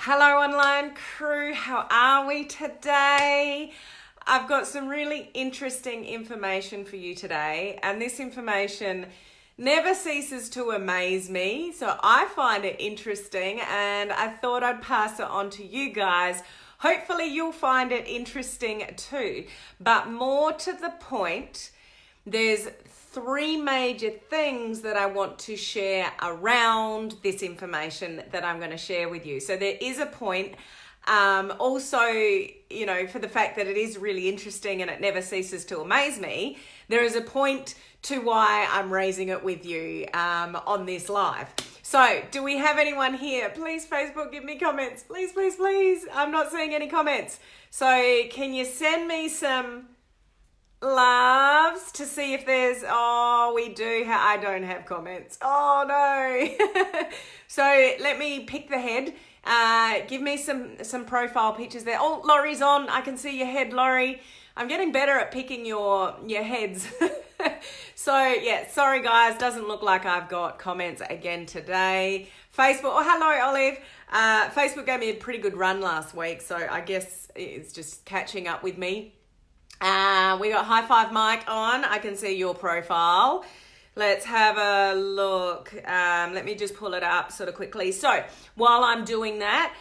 Hello online crew, how are we today? I've got some really interesting information for you today, and this information never ceases to amaze me, so I find it interesting and I thought I'd pass it on to you guys. Hopefully you'll find it interesting too, but more to the point, there's three major things that I want to share around this information that I'm going to share with you. So there is a point, also, you know, for the fact that it is really interesting and it never ceases to amaze me, there is a point to why I'm raising it with you on this live. So do we have anyone here? Please, Facebook, give me comments. Please, please, please. I'm not seeing any comments. So can you send me some loves to see if there's, we do, I don't have comments. Oh no. So let me pick the head. Give me some profile pictures there. Oh, Laurie's on. I can see your head, Laurie. I'm getting better at picking your heads. So yeah, sorry guys, doesn't look like I've got comments again today. Facebook, oh hello Olive. Facebook gave me a pretty good run last week, so I guess it's just catching up with me. We got High Five Mike on. I can see your profile. Let's have a look. Let me just pull it up sort of quickly. So while I'm doing that,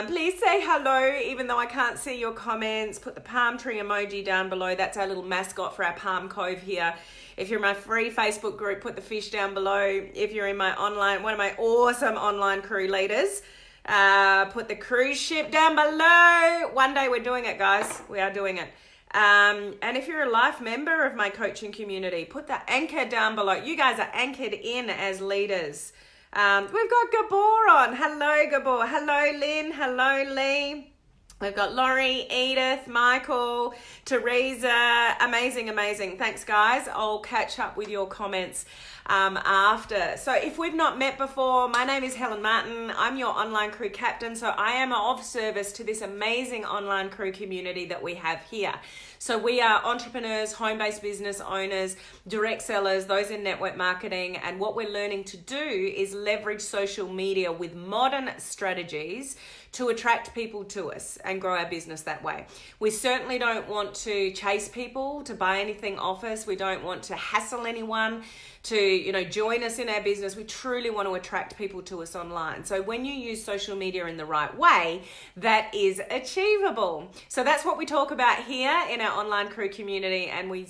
please say hello, even though I can't see your comments. Put the palm tree emoji down below. That's our little mascot for our Palm Cove here. If you're in my free Facebook group, put the fish down below. If you're in my online, one of my awesome online crew leaders, put the cruise ship down below. One day we're doing it, guys. We are doing it. And if you're a life member of my coaching community, put the anchor down below. You guys are anchored in as leaders. We've got Gabor on. Hello, Gabor. Hello, Lynn. Hello, Lee. We've got Laurie, Edith, Michael, Teresa. Amazing, amazing. Thanks, guys. I'll catch up with your comments after. So if we've not met before, my name is Helen Martin. I'm your online crew captain. So I am of service to this amazing online crew community that we have here. So we are entrepreneurs, home-based business owners, direct sellers, those in network marketing. And what we're learning to do is leverage social media with modern strategies to attract people to us and grow our business that way. We certainly don't want to chase people to buy anything off us. We don't want to hassle anyone to, you know, join us in our business. We truly want to attract people to us online. So when you use social media in the right way, that is achievable. So that's what we talk about here in our online crew community, and we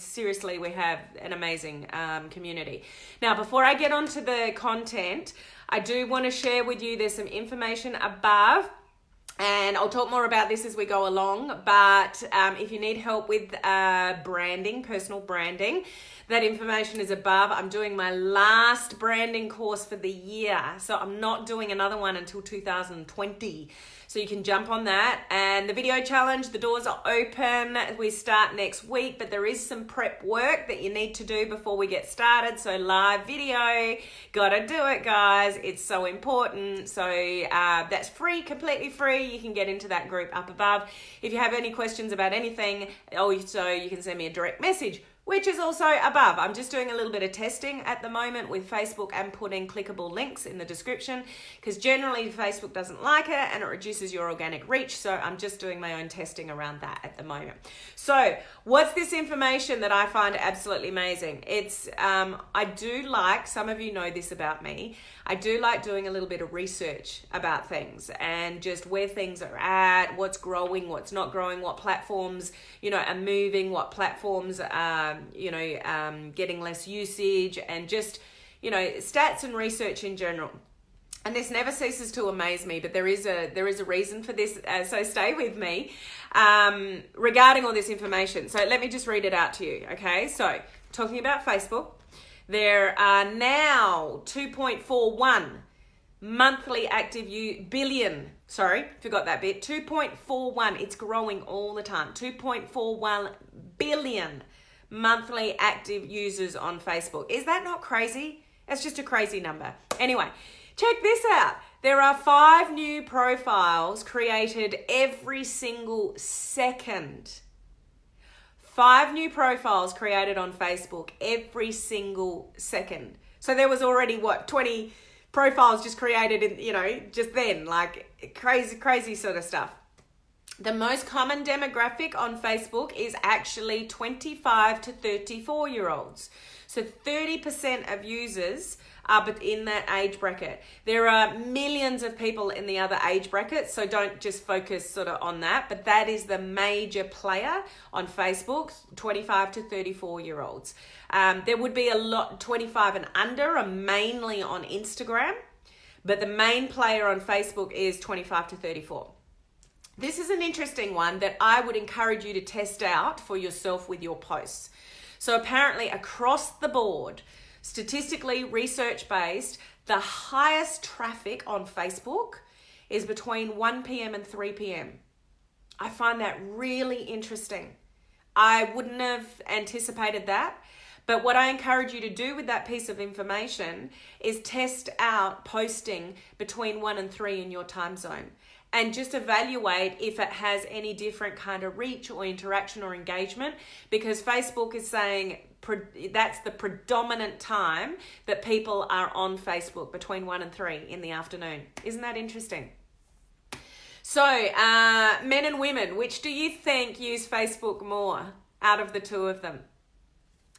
have an amazing community. Now, before I get onto the content, I do want to share with you, there's some information above, and I'll talk more about this as we go along, but if you need help with branding, personal branding, that information is above. I'm doing my last branding course for the year, so I'm not doing another one until 2020. So you can jump on that. And the video challenge, the doors are open. We start next week, but there is some prep work that you need to do before we get started. So live video, gotta do it, guys. It's so important. So that's free, completely free. You can get into that group up above. If you have any questions about anything, also you can send me a direct message, which is also above. I'm just doing a little bit of testing at the moment with Facebook and putting clickable links in the description, because generally Facebook doesn't like it and it reduces your organic reach. So I'm just doing my own testing around that at the moment. So what's this information that I find absolutely amazing? It's, I do like, some of you know this about me, I do like doing a little bit of research about things and just where things are at, what's growing, what's not growing, what platforms, you know, are moving, what platforms are, getting less usage, and just, you know, stats and research in general. And this never ceases to amaze me, but there is a reason for this, so stay with me regarding all this information. So let me just read it out to you, okay? So talking about Facebook, there are now 2.41 monthly active billion, sorry, forgot that bit, 2.41, it's growing all the time, 2.41 billion monthly active users on Facebook. Is that not crazy? That's just a crazy number. Anyway, check this out. There are 5 new profiles created every single second. 5 new profiles created on Facebook every single second. So there was already, 20 profiles just created in, just then, like crazy sort of stuff. The most common demographic on Facebook is actually 25 to 34-year-olds. So 30% of users are in that age bracket. There are millions of people in the other age brackets, so don't just focus sort of on that, but that is the major player on Facebook, 25 to 34-year-olds. There would be a lot, 25 and under are mainly on Instagram, but the main player on Facebook is 25 to 34. This is an interesting one that I would encourage you to test out for yourself with your posts. So apparently across the board, statistically research-based, the highest traffic on Facebook is between 1 p.m. and 3 p.m. I find that really interesting. I wouldn't have anticipated that. But what I encourage you to do with that piece of information is test out posting between 1 and 3 in your time zone. And just evaluate if it has any different kind of reach or interaction or engagement, because Facebook is saying that's the predominant time that people are on Facebook, between 1 and 3 in the afternoon. Isn't that interesting? So men and women, which do you think use Facebook more out of the two of them?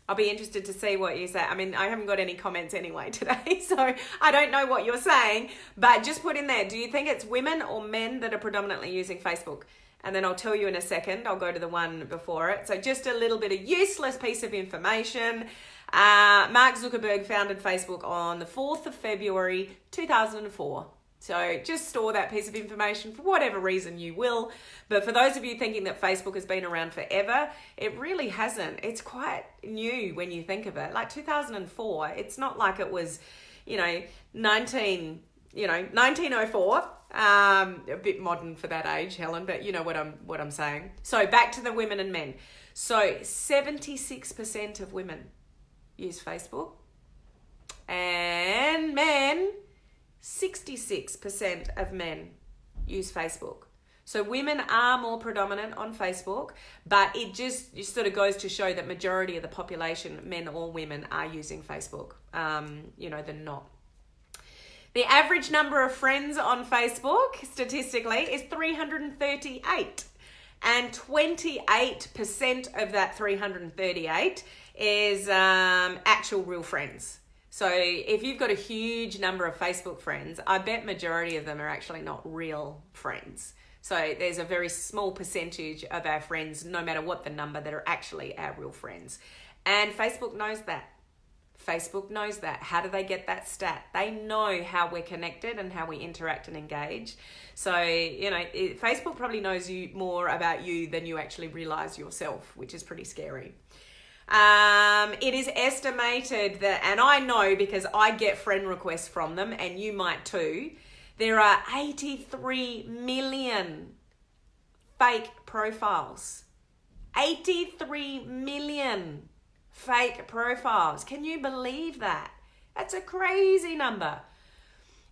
I'll be interested to see what you say. I mean, I haven't got any comments anyway today, so I don't know what you're saying, but just put in there, do you think it's women or men that are predominantly using Facebook? And then I'll tell you in a second. I'll go to the one before it. So just a little bit of useless piece of information. Mark Zuckerberg founded Facebook on the 4th of February, 2004. So just store that piece of information for whatever reason you will. But for those of you thinking that Facebook has been around forever, it really hasn't. It's quite new when you think of it. Like 2004, it's not like it was, 1904. A bit modern for that age, Helen, but you know what I'm saying. So back to the women and men. So 76% of women use Facebook, and men, 66% of men use Facebook. So women are more predominant on Facebook, but it just sort of goes to show that majority of the population, men or women, are using Facebook. They're not. The average number of friends on Facebook, statistically, is 338. And 28% of that 338 is actual real friends. So if you've got a huge number of Facebook friends, I bet majority of them are actually not real friends. So there's a very small percentage of our friends, no matter what the number, that are actually our real friends. And Facebook knows that. Facebook knows that. How do they get that stat? They know how we're connected and how we interact and engage. So, Facebook probably knows more about you than you actually realize yourself, which is pretty scary. It is estimated that, and I know because I get friend requests from them, and you might too, there are 83 million fake profiles. 83 million fake profiles. Can you believe that? That's a crazy number.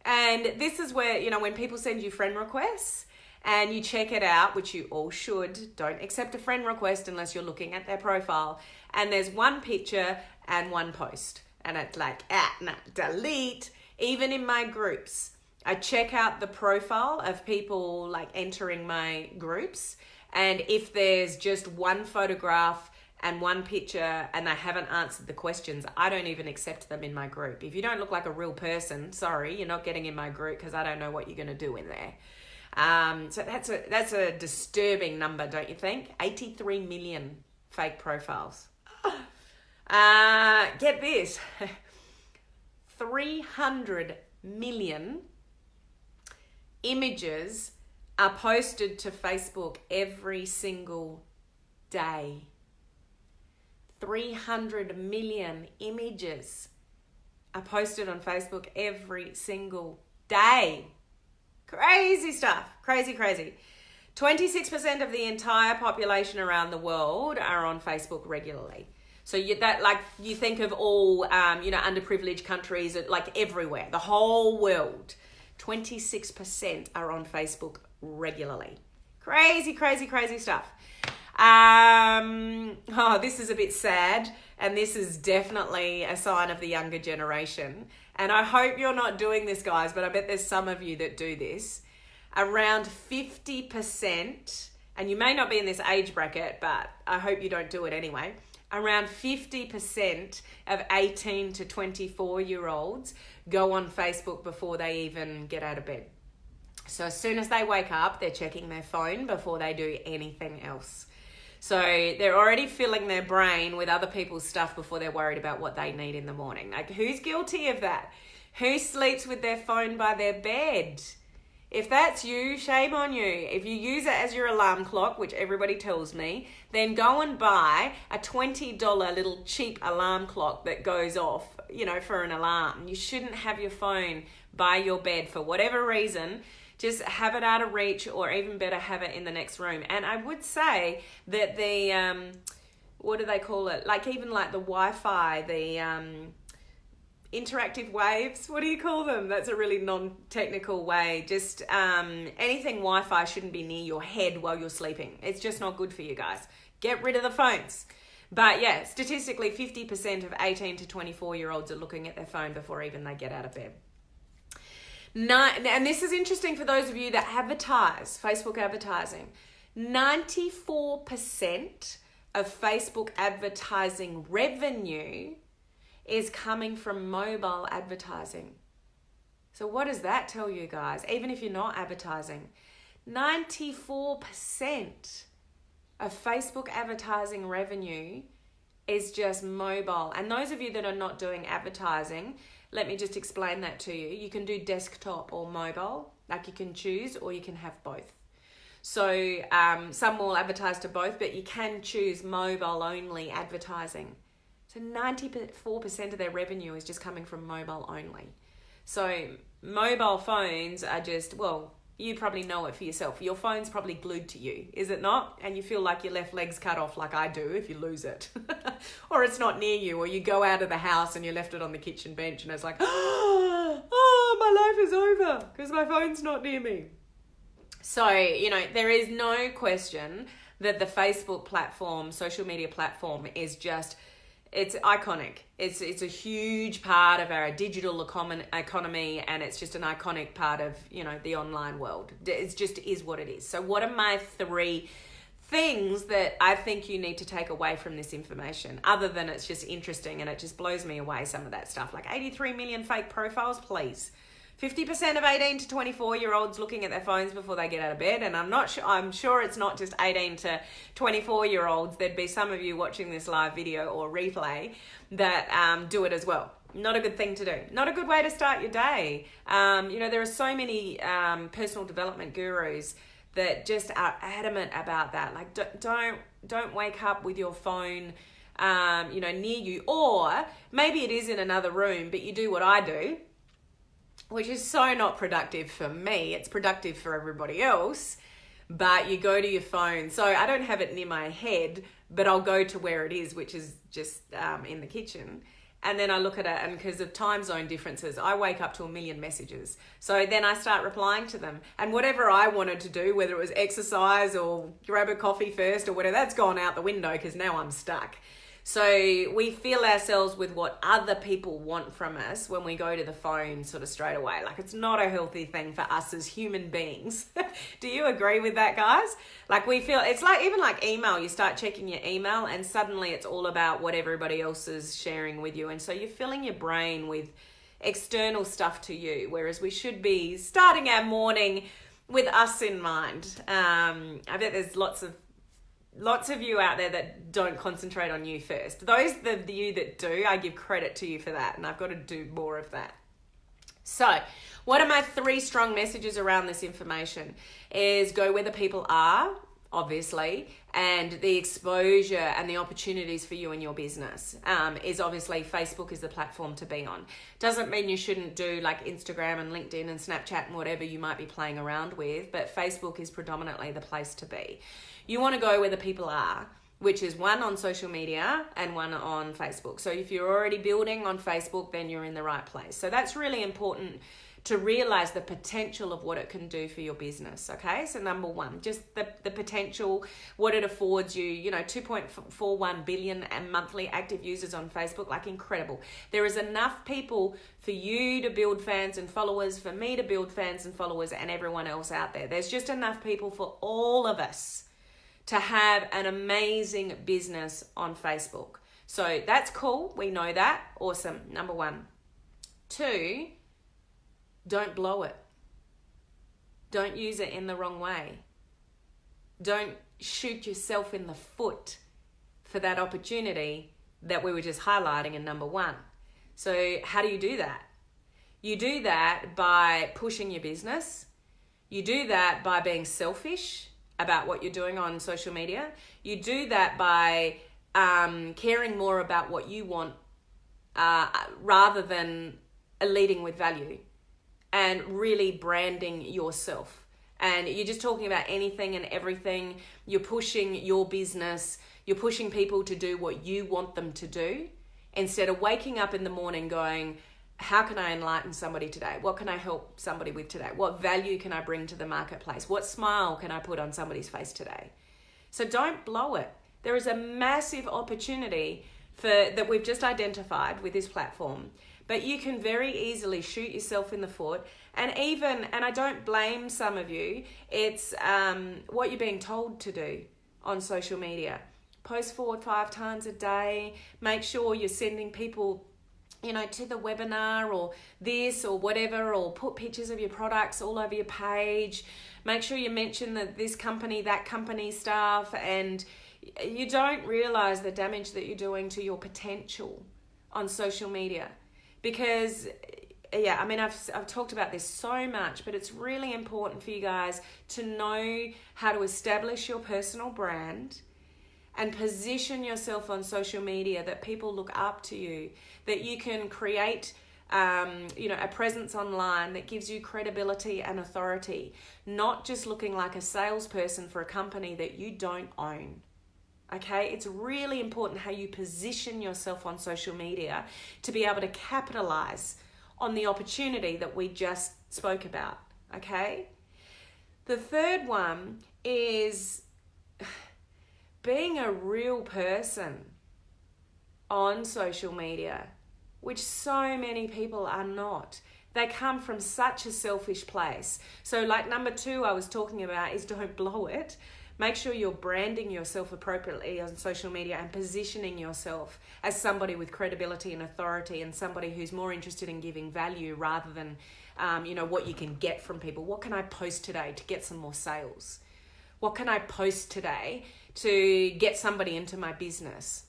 And this is where, when people send you friend requests and you check it out, which you all should, don't accept a friend request unless you're looking at their profile. And there's one picture and one post. And it's like, delete. Even in my groups, I check out the profile of people like entering my groups. And if there's just one photograph and one picture and they haven't answered the questions, I don't even accept them in my group. If you don't look like a real person, sorry, you're not getting in my group because I don't know what you're going to do in there. So that's a disturbing number, don't you think? 83 million fake profiles. Get this. 300 million images are posted to Facebook every single day. 300 million images are posted on Facebook every single day. Crazy stuff. Crazy. 26% of the entire population around the world are on Facebook regularly. So you think of all, underprivileged countries, like everywhere, the whole world. 26% are on Facebook regularly. Crazy stuff. This is a bit sad. and this is definitely a sign of the younger generation. And I hope you're not doing this, guys, but I bet there's some of you that do this. Around 50%, and you may not be in this age bracket, but I hope you don't do it anyway. Around 50% of 18 to 24-year-olds go on Facebook before they even get out of bed. So as soon as they wake up, they're checking their phone before they do anything else. So they're already filling their brain with other people's stuff before they're worried about what they need in the morning. Like, who's guilty of that? Who sleeps with their phone by their bed? If that's you, shame on you. If you use it as your alarm clock, which everybody tells me, then go and buy a $20 little cheap alarm clock that goes off, for an alarm. You shouldn't have your phone by your bed for whatever reason. Just have it out of reach, or even better, have it in the next room. And I would say that the, what do they call it? Like even like the Wi-Fi, the interactive waves, what do you call them? That's a really non-technical way. Just anything Wi-Fi shouldn't be near your head while you're sleeping. It's just not good for you guys. Get rid of the phones. But yeah, statistically 50% of 18 to 24-year-olds are looking at their phone before even they get out of bed. And this is interesting for those of you that advertise, Facebook advertising. 94% of Facebook advertising revenue is coming from mobile advertising. So what does that tell you guys? Even if you're not advertising, 94% of Facebook advertising revenue is just mobile. And those of you that are not doing advertising, let me just explain that to you. You can do desktop or mobile, like you can choose, or you can have both. So some will advertise to both, but you can choose mobile only advertising. So 94% of their revenue is just coming from mobile only. So mobile phones are just, well, you probably know it for yourself. Your phone's probably glued to you, is it not? And you feel like your left leg's cut off like I do if you lose it. Or it's not near you, or you go out of the house and you left it on the kitchen bench and it's like, oh, my life is over because my phone's not near me. So, there is no question that the Facebook platform, social media platform, is just, it's iconic. It's a huge part of our digital economy, and it's just an iconic part of, the online world. It just is what it is. So what are my 3 things that I think you need to take away from this information, other than it's just interesting and it just blows me away, some of that stuff? Like 83 million fake profiles, please. 50% of 18 to 24-year-olds looking at their phones before they get out of bed. And I'm sure it's not just 18 to 24-year-olds. There'd be some of you watching this live video or replay that do it as well. Not a good thing to do. Not a good way to start your day. There are so many personal development gurus that just are adamant about that. Like, don't wake up with your phone near you. Or maybe it is in another room, but you do what I do, which is so not productive for me. It's productive for everybody else, but you go to your phone. So I don't have it near my head, but I'll go to where it is, which is just in the kitchen. And then I look at it, and because of time zone differences, I wake up to 1 million messages. So then I start replying to them. And whatever I wanted to do, whether it was exercise or grab a coffee first or whatever, that's gone out the window because now I'm stuck. So we fill ourselves with what other people want from us when we go to the phone sort of straight away. Like, it's not a healthy thing for us as human beings. Do you agree with that, guys? Like, we feel, it's like, even like email, you start checking your email and suddenly it's all about what everybody else is sharing with you. And so you're filling your brain with external stuff to you, whereas we should be starting our morning with us in mind. I bet there's lots of you out there that don't concentrate on you first. Those, the you that do, I give credit to you for that, and I've got to do more of that. So what are my 3 strong messages around this information? Is go where the people are, obviously, and the exposure and the opportunities for you and your business is obviously Facebook is the platform to be on. Doesn't mean you shouldn't do like Instagram and LinkedIn and Snapchat and whatever you might be playing around with, but Facebook is predominantly the place to be. You want to go where the people are, which is one on social media and one on Facebook. So if you're already building on Facebook, then you're in the right place. So that's really important to realize the potential of what it can do for your business. Okay, so number one, just the potential, what it affords you. 2.41 billion and monthly active users on Facebook, like incredible. There is enough people for you to build fans and followers, for me to build fans and followers, and everyone else out there. There's just enough people for all of us to have an amazing business on Facebook. So that's cool. We know that. Awesome. Number one. Two, don't blow it. Don't use it in the wrong way. Don't shoot yourself in the foot for that opportunity that we were just highlighting in number one. So how do you do that? You do that by pushing your business. You do that by being selfish about what you're doing on social media. You do that by caring more about what you want rather than leading with value, and really branding yourself. And you're just talking about anything and everything. You're pushing your business. You're pushing people to do what you want them to do, instead of waking up in the morning going, how can I enlighten somebody today? What can I help somebody with today? What value can I bring to the marketplace? What smile can I put on somebody's face today? So don't blow it. There is a massive opportunity that we've just identified with this platform, but you can very easily shoot yourself in the foot. And I don't blame some of you, it's what you're being told to do on social media. Post 4 or 5 times a day. Make sure you're sending people to the webinar or this or whatever, or put pictures of your products all over your page. Make sure you mention this company, that company stuff, and you don't realize the damage that you're doing to your potential on social media. Because I've talked about this so much, but it's really important for you guys to know how to establish your personal brand and position yourself on social media, that people look up to you, that you can create a presence online that gives you credibility and authority, not just looking like a salesperson for a company that you don't own. Okay, it's really important how you position yourself on social media to be able to capitalize on the opportunity that we just spoke about. Okay, the third one is being a real person on social media, which so many people are not. They come from such a selfish place. So like number 2 I was talking about is don't blow it. Make sure you're branding yourself appropriately on social media and positioning yourself as somebody with credibility and authority, and somebody who's more interested in giving value rather than, what you can get from people. What can I post today to get some more sales? What can I post today to get somebody into my business?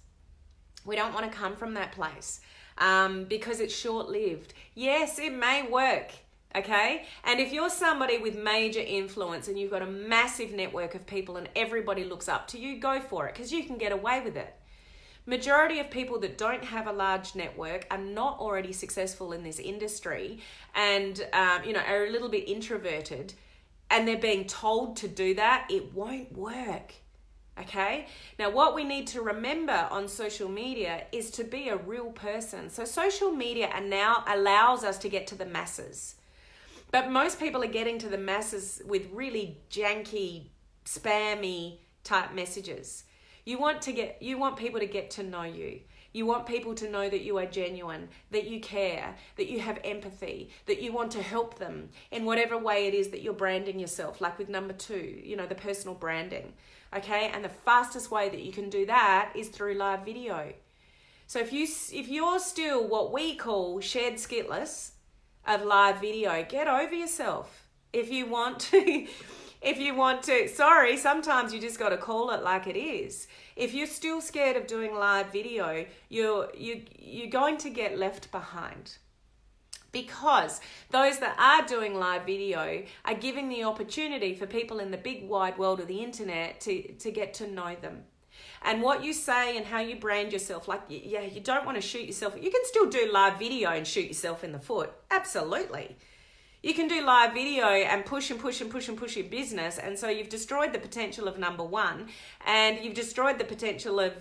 We don't want to come from that place because it's short-lived. Yes, it may work. Okay, and if you're somebody with major influence and you've got a massive network of people and everybody looks up to you, go for it, because you can get away with it. Majority of people that don't have a large network are not already successful in this industry, and are a little bit introverted, and they're being told to do that. It won't work. Okay, now what we need to remember on social media is to be a real person. So social media now allows us to get to the masses. But most people are getting to the masses with really janky, spammy type messages. You want people to get to know you. You want people to know that you are genuine, that you care, that you have empathy, that you want to help them in whatever way it is that you're branding yourself, like with number 2, the personal branding. Okay, and the fastest way that you can do that is through live video. So if you're still what we call shared skitless of live video, get over yourself. If you want to, sorry, sometimes you just got to call it like it is. If you're still scared of doing live video, you're going to get left behind. Because those that are doing live video are giving the opportunity for people in the big wide world of the internet to get to know them. And what you say and how you brand yourself, you don't want to shoot yourself. You can still do live video and shoot yourself in the foot. Absolutely. You can do live video and push and push and push and push your business. And so you've destroyed the potential of number 1, and you've destroyed the potential of,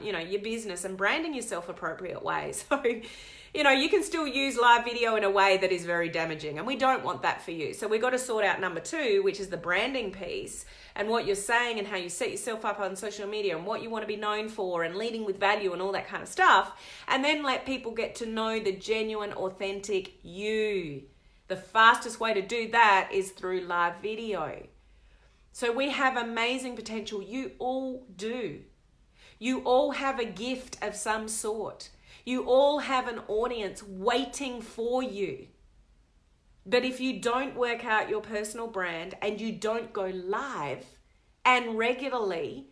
your business and branding yourself appropriate ways. So you can still use live video in a way that is very damaging, and we don't want that for you. So we've got to sort out number 2, which is the branding piece, and what you're saying and how you set yourself up on social media and what you want to be known for and leading with value and all that kind of stuff. And then let people get to know the genuine, authentic you. The fastest way to do that is through live video. So we have amazing potential. You all do. You all have a gift of some sort. You all have an audience waiting for you. But if you don't work out your personal brand and you don't go live and regularly,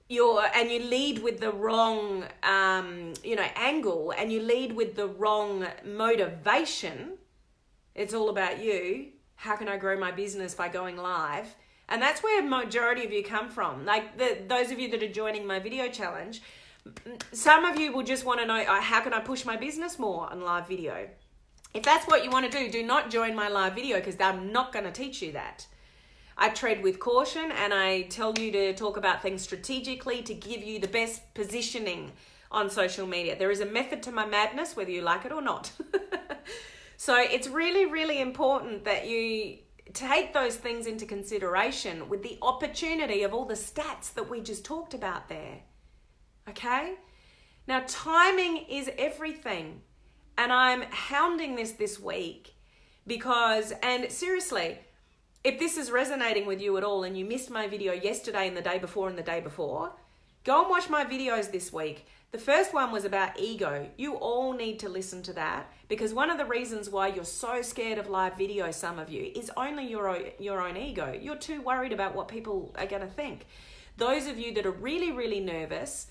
you lead with the wrong angle, and you lead with the wrong motivation, it's all about you. How can I grow my business by going live? And that's where majority of you come from. Like those of you that are joining my video challenge, some of you will just want to know, how can I push my business more on live video? If that's what you want to do not join my live video, because I'm not going to teach you that. I tread with caution, and I tell you to talk about things strategically to give you the best positioning on social media. There is a method to my madness, whether you like it or not. So it's really, really important that you take those things into consideration with the opportunity of all the stats that we just talked about there. Okay? Now, timing is everything. And I'm hounding this week because, and seriously, if this is resonating with you at all and you missed my video yesterday and the day before and the day before, go and watch my videos this week. The first one was about ego. You all need to listen to that, because one of the reasons why you're so scared of live video, some of you, is only your own ego. You're too worried about what people are going to think. Those of you that are really, really nervous,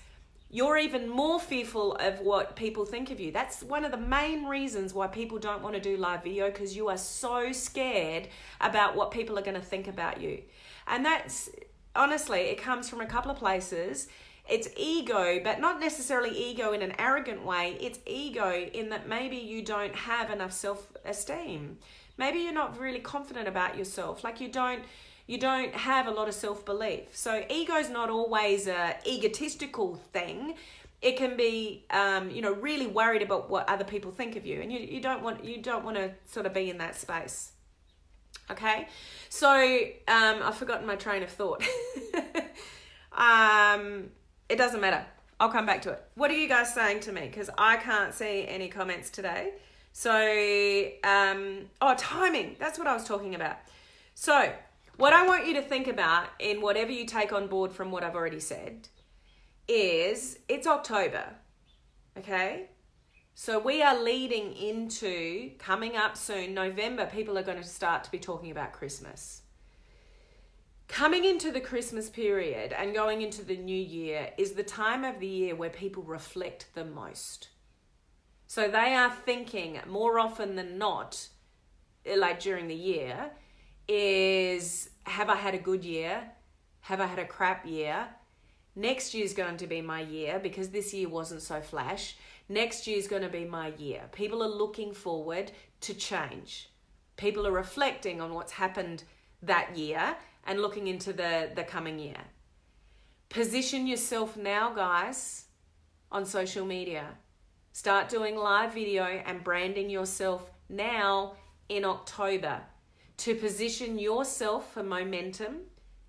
you're even more fearful of what people think of you. That's one of the main reasons why people don't want to do live video, because you are so scared about what people are going to think about you. And that's, honestly, it comes from a couple of places. It's ego, but not necessarily ego in an arrogant way. It's ego in that maybe you don't have enough self-esteem. Maybe you're not really confident about yourself. Like you don't have a lot of self-belief. So ego's not always a egotistical thing. It can be, really worried about what other people think of you, and you don't want to sort of be in that space. Okay, so I've forgotten my train of thought. It doesn't matter. I'll come back to it. What are you guys saying to me? Because I can't see any comments today. So, timing. That's what I was talking about. So, what I want you to think about in whatever you take on board from what I've already said is it's October, okay? So we are leading into, coming up soon, November, people are going to start to be talking about Christmas. Coming into the Christmas period and going into the new year is the time of the year where people reflect the most. So they are thinking more often than not, like during the year, is, have I had a good year? Have I had a crap year? Next year's going to be my year because this year wasn't so flash. Next year's going to be my year. People are looking forward to change. People are reflecting on what's happened that year and looking into the coming year. Position yourself now, guys, on social media. Start doing live video and branding yourself now in October to position yourself for momentum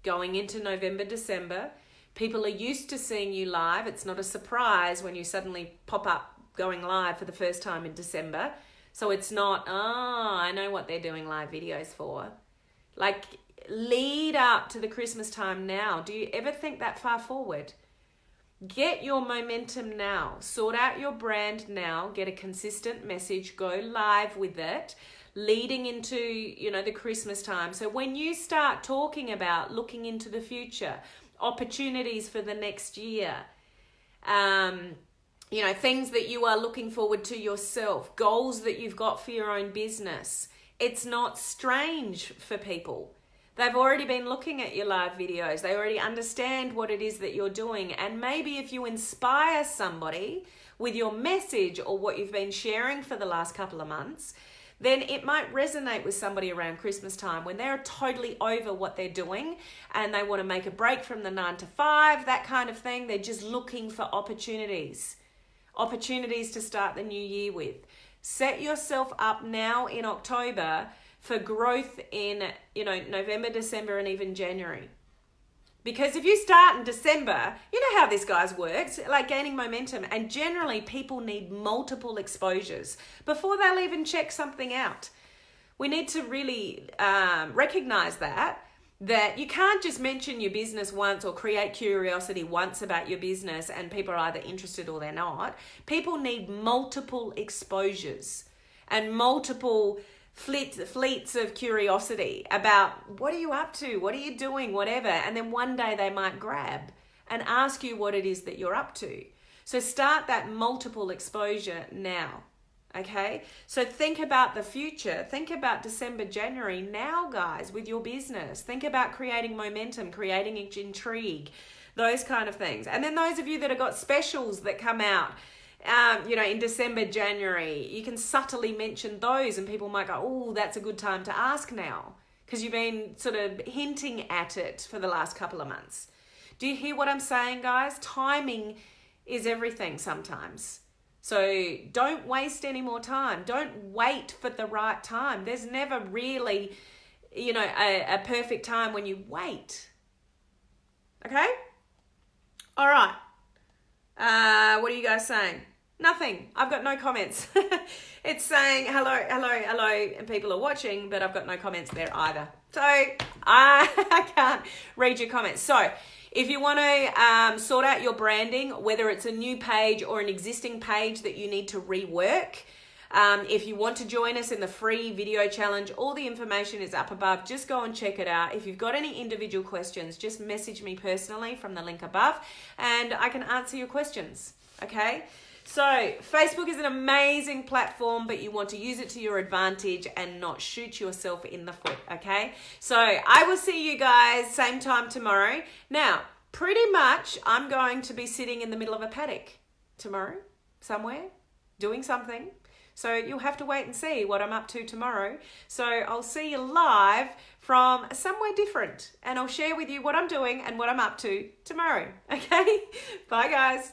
going into November, December. People are used to seeing you live. It's not a surprise when you suddenly pop up going live for the first time in December. So it's not, I know what they're doing live videos for. Like, lead up to the Christmas time now. Do you ever think that far forward? Get your momentum now. Sort out your brand now. Get a consistent message. Go live with it. Leading into, the Christmas time. So when you start talking about looking into the future, opportunities for the next year, things that you are looking forward to yourself, goals that you've got for your own business, it's not strange for people. They've already been looking at your live videos. They already understand what it is that you're doing. And maybe if you inspire somebody with your message or what you've been sharing for the last couple of months, then it might resonate with somebody around Christmas time when they're totally over what they're doing and they want to make a break from the 9 to 5, that kind of thing. They're just looking for opportunities. opportunities to start the new year with. Set yourself up now in October for growth in, November, December, and even January. Because if you start in December, you know how this, guys, works, like gaining momentum. And generally, people need multiple exposures before they'll even check something out. We need to really recognize that you can't just mention your business once or create curiosity once about your business and people are either interested or they're not. People need multiple exposures and multiple fleets of curiosity about what are you up to, what are you doing, whatever. And then one day they might grab and ask you what it is that you're up to. So start that multiple exposure now. Okay, so think about the future. Think about December, January now, guys, with your business. Think about creating momentum, creating intrigue, those kind of things. And then those of you that have got specials that come out, in December, January, you can subtly mention those and people might go, oh, that's a good time to ask now because you've been sort of hinting at it for the last couple of months. Do you hear what I'm saying, guys? Timing is everything sometimes. So don't waste any more time. Don't wait for the right time. There's never really, a perfect time when you wait. Okay? All right. What are you guys saying? Nothing. I've got no comments. It's saying hello, and people are watching, but I've got no comments there either. So I can't read your comments. So if you want to sort out your branding, whether it's a new page or an existing page that you need to rework, if you want to join us in the free video challenge, all the information is up above. Just go and check it out. If you've got any individual questions, just message me personally from the link above and I can answer your questions. Okay? So Facebook is an amazing platform, but you want to use it to your advantage and not shoot yourself in the foot, okay? So I will see you guys same time tomorrow. Now, pretty much I'm going to be sitting in the middle of a paddock tomorrow, somewhere, doing something. So you'll have to wait and see what I'm up to tomorrow. So I'll see you live from somewhere different and I'll share with you what I'm doing and what I'm up to tomorrow, okay? Bye, guys.